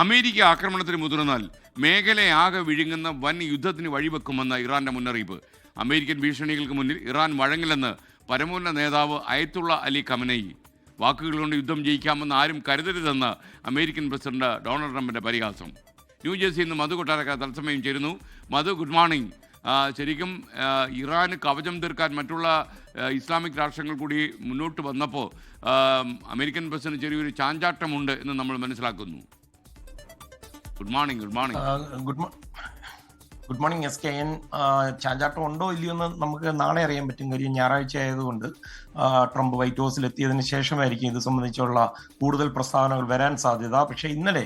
America ആക്രമണത്തിന് മുതിർന്നാൽ മേഖലയാകെ വിഴുങ്ങുന്ന വൻ യുദ്ധത്തിന് വഴിവെക്കുമെന്ന ഇറാന്റെ മുന്നറിയിപ്പ്. അമേരിക്കൻ ഭീഷണികൾക്ക് മുന്നിൽ ഇറാൻ വഴങ്ങില്ലെന്ന് പരമോന്നത നേതാവ് അയത്തുള്ള അലി ഖമനയി. വാക്കുകൾ കൊണ്ട് യുദ്ധം ജയിക്കാമെന്ന് ആരും കരുതരുതെന്ന് അമേരിക്കൻ പ്രസിഡന്റ് ഡൊണാൾഡ് ട്രംപിന്റെ പരിഹാസം. ന്യൂജേഴ്സിയിൽ നിന്ന് മധു കൊട്ടാരക്കാർ തത്സമയം ചേരുന്നു. മധു, ഗുഡ് മോർണിംഗ്. ശരിക്കും ഇറാന് കവചം തീർക്കാൻ മറ്റുള്ള ഇസ്ലാമിക് രാഷ്ട്രങ്ങൾ കൂടി മുന്നോട്ട് വന്നപ്പോൾ അമേരിക്കൻ പ്രസിഡന്റ് ചെറിയൊരു ചാഞ്ചാട്ടമുണ്ട് എന്ന് നമ്മൾ മനസ്സിലാക്കുന്നു. Good morning. Good morning SKN. ചാഞ്ചാട്ടം ഉണ്ടോ ഇല്ലയോ എന്ന് നമുക്ക് നാളെ അറിയാൻ പറ്റും. കാര്യം ഞായറാഴ്ച ആയതുകൊണ്ട് ട്രംപ് വൈറ്റ് ഹൗസിൽ എത്തിയതിന് ശേഷമായിരിക്കും ഇത് സംബന്ധിച്ചുള്ള കൂടുതൽ പ്രസ്താവനകൾ വരാൻ സാധ്യത. പക്ഷേ ഇന്നലെ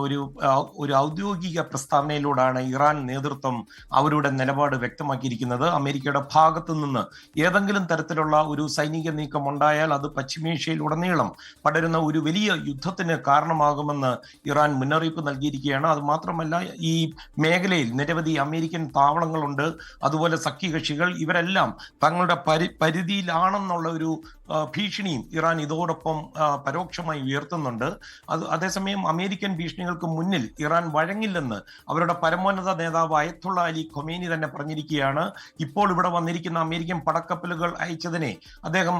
ഒരു ഔദ്യോഗിക പ്രസ്താവനയിലൂടെയാണ് ഇറാൻ നേതൃത്വം അവരുടെ നിലപാട് വ്യക്തമാക്കിയിരിക്കുന്നത്. അമേരിക്കയുടെ ഭാഗത്തു നിന്ന് ഏതെങ്കിലും തരത്തിലുള്ള ഒരു സൈനിക നീക്കം ഉണ്ടായാൽ അത് പശ്ചിമേഷ്യയിലുടനീളം പടരുന്ന ഒരു വലിയ യുദ്ധത്തിന് കാരണമാകുമെന്ന് ഇറാൻ മുന്നറിയിപ്പ് നൽകിയിരിക്കുകയാണ്. അത് മാത്രമല്ല, ഈ മേഖലയിൽ നിരവധി അമേരിക്കൻ താവളങ്ങളുണ്ട്. അതുപോലെ സഖ്യകക്ഷികൾ ഇവരെല്ലാം തങ്ങളുടെ പരിധിയിലാണെന്നുള്ള ഒരു ഭീഷണിയും ഇറാൻ ഇതോടൊപ്പം പരോക്ഷമായി ഉയർത്തുന്നുണ്ട്. അതേസമയം അമേരിക്കൻ ഭീഷണികൾക്ക് മുന്നിൽ ഇറാൻ വഴങ്ങില്ലെന്ന് അവരുടെ പരമോന്നത നേതാവ് അയത്തുള്ള അലി ഖൊമേനി തന്നെ പറഞ്ഞിരിക്കുകയാണ്. ഇപ്പോൾ ഇവിടെ വന്നിരിക്കുന്ന അമേരിക്കൻ പടക്കപ്പലുകൾ അയച്ചതിനെ അദ്ദേഹം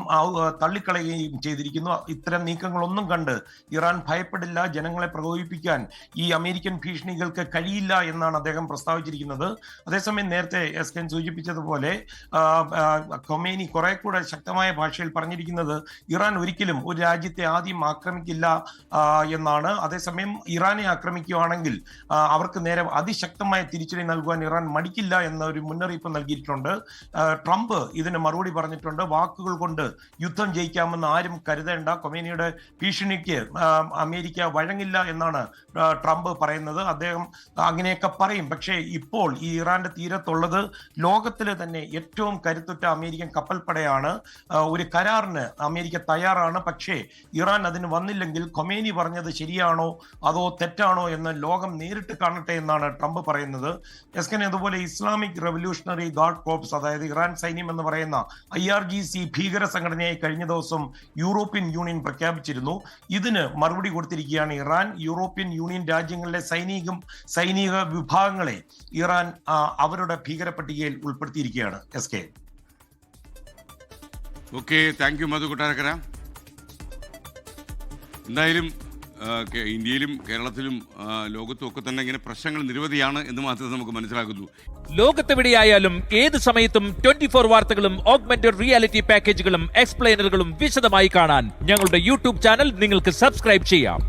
തള്ളിക്കളയുകയും ചെയ്തിരിക്കുന്നു. ഇത്തരം നീക്കങ്ങളൊന്നും കണ്ട് ഇറാൻ ഭയപ്പെടില്ല, ജനങ്ങളെ പ്രകോപിപ്പിക്കാൻ ഈ അമേരിക്കൻ ഭീഷണികൾക്ക് കഴിയില്ല എന്നാണ് അദ്ദേഹം പ്രസ്താവിച്ചിരിക്കുന്നത്. അതേസമയം നേരത്തെ SKN സൂചിപ്പിച്ചതുപോലെ ഖൊമേനി കുറെ കൂടെ ശക്തമായ ഭാഷയിൽ പറഞ്ഞിരിക്കുന്നത് ഇറാൻ ഒരിക്കലും ഒരു രാജ്യത്തെ ആദ്യം ആക്രമിക്കില്ല എന്നാണ്. അതേസമയം ഇറാനെ ആക്രമിക്കുകയാണെങ്കിൽ അവർക്ക് നേരെ അതിശക്തമായ തിരിച്ചടി നൽകുവാൻ ഇറാൻ മടിക്കില്ല എന്ന ഒരു മുന്നറിയിപ്പ് നൽകിയിട്ടുണ്ട്. ട്രംപ് ഇതിന് മറുപടി പറഞ്ഞിട്ടുണ്ട്. വാക്കുകൾ കൊണ്ട് യുദ്ധം ജയിക്കാമെന്ന് ആരും കരുതേണ്ട, ഖൊമേനിയുടെ ഭീഷണിക്ക് അമേരിക്ക വഴങ്ങില്ല എന്നാണ് ട്രംപ് പറയുന്നത്. അദ്ദേഹം അങ്ങനെയൊക്കെ പറയും. പക്ഷേ ഇപ്പോൾ ഈ ഇറാന്റെ തീരത്തുള്ളത് ലോകത്തിലെ തന്നെ ഏറ്റവും കരുത്തുറ്റ അമേരിക്കൻ കപ്പൽപ്പടയാണ്. ഒരു കരാറിന് അമേരിക്ക തയ്യാറാണ്. പക്ഷേ ഇറാൻ അതിന് വന്നില്ലെങ്കിൽ ഖൊമേനി പറഞ്ഞത് ശരിയാണോ അതോ തെറ്റാണോ എന്ന് ലോകം നേരിട്ട് കാണട്ടെ എന്നാണ് ട്രംപ് പറയുന്നത്. SKN, അതുപോലെ ഇസ്ലാമിക് റവല്യൂഷണറി ഗാർഡ് കോർപ്സ്, അതായത് ഇറാൻ സൈന്യം എന്ന് പറയുന്ന IRGC ഭീകര സംഘടനയായി കഴിഞ്ഞ ദിവസം യൂറോപ്യൻ യൂണിയൻ പ്രഖ്യാപിച്ചിരുന്നു. ഇതിന് മറുപടി കൊടുത്തിരിക്കുകയാണ് ഇറാൻ. യൂറോപ്യൻ യൂണിയൻ രാജ്യങ്ങളിലെ സൈനിക വിഭാഗങ്ങളെ ഇറാൻ അവരുടെ ഭീകര പട്ടികയിൽ ഉൾപ്പെടുത്തിയിരിക്കുകയാണ്. SKN. ഓക്കെ, താങ്ക് യു മധു കൊട്ടാരക്കര. എന്തായാലും ഇന്ത്യയിലും കേരളത്തിലും ലോകത്തും ഒക്കെ തന്നെ ഇങ്ങനെ പ്രശ്നങ്ങൾ നിരവധിയാണ് എന്ന് മാത്രമേ നമുക്ക് മനസ്സിലാക്കുന്നു. ലോകത്തെവിടെയായാലും ഏത് സമയത്തും 24 വാർത്തകളും ഓഗ്മെന്റഡ് റിയാലിറ്റി പാക്കേജുകളും എക്സ്പ്ലെയിനറുകളും വിശദമായി കാണാൻ ഞങ്ങളുടെ യൂട്യൂബ് ചാനൽ നിങ്ങൾക്ക് സബ്സ്ക്രൈബ് ചെയ്യാം.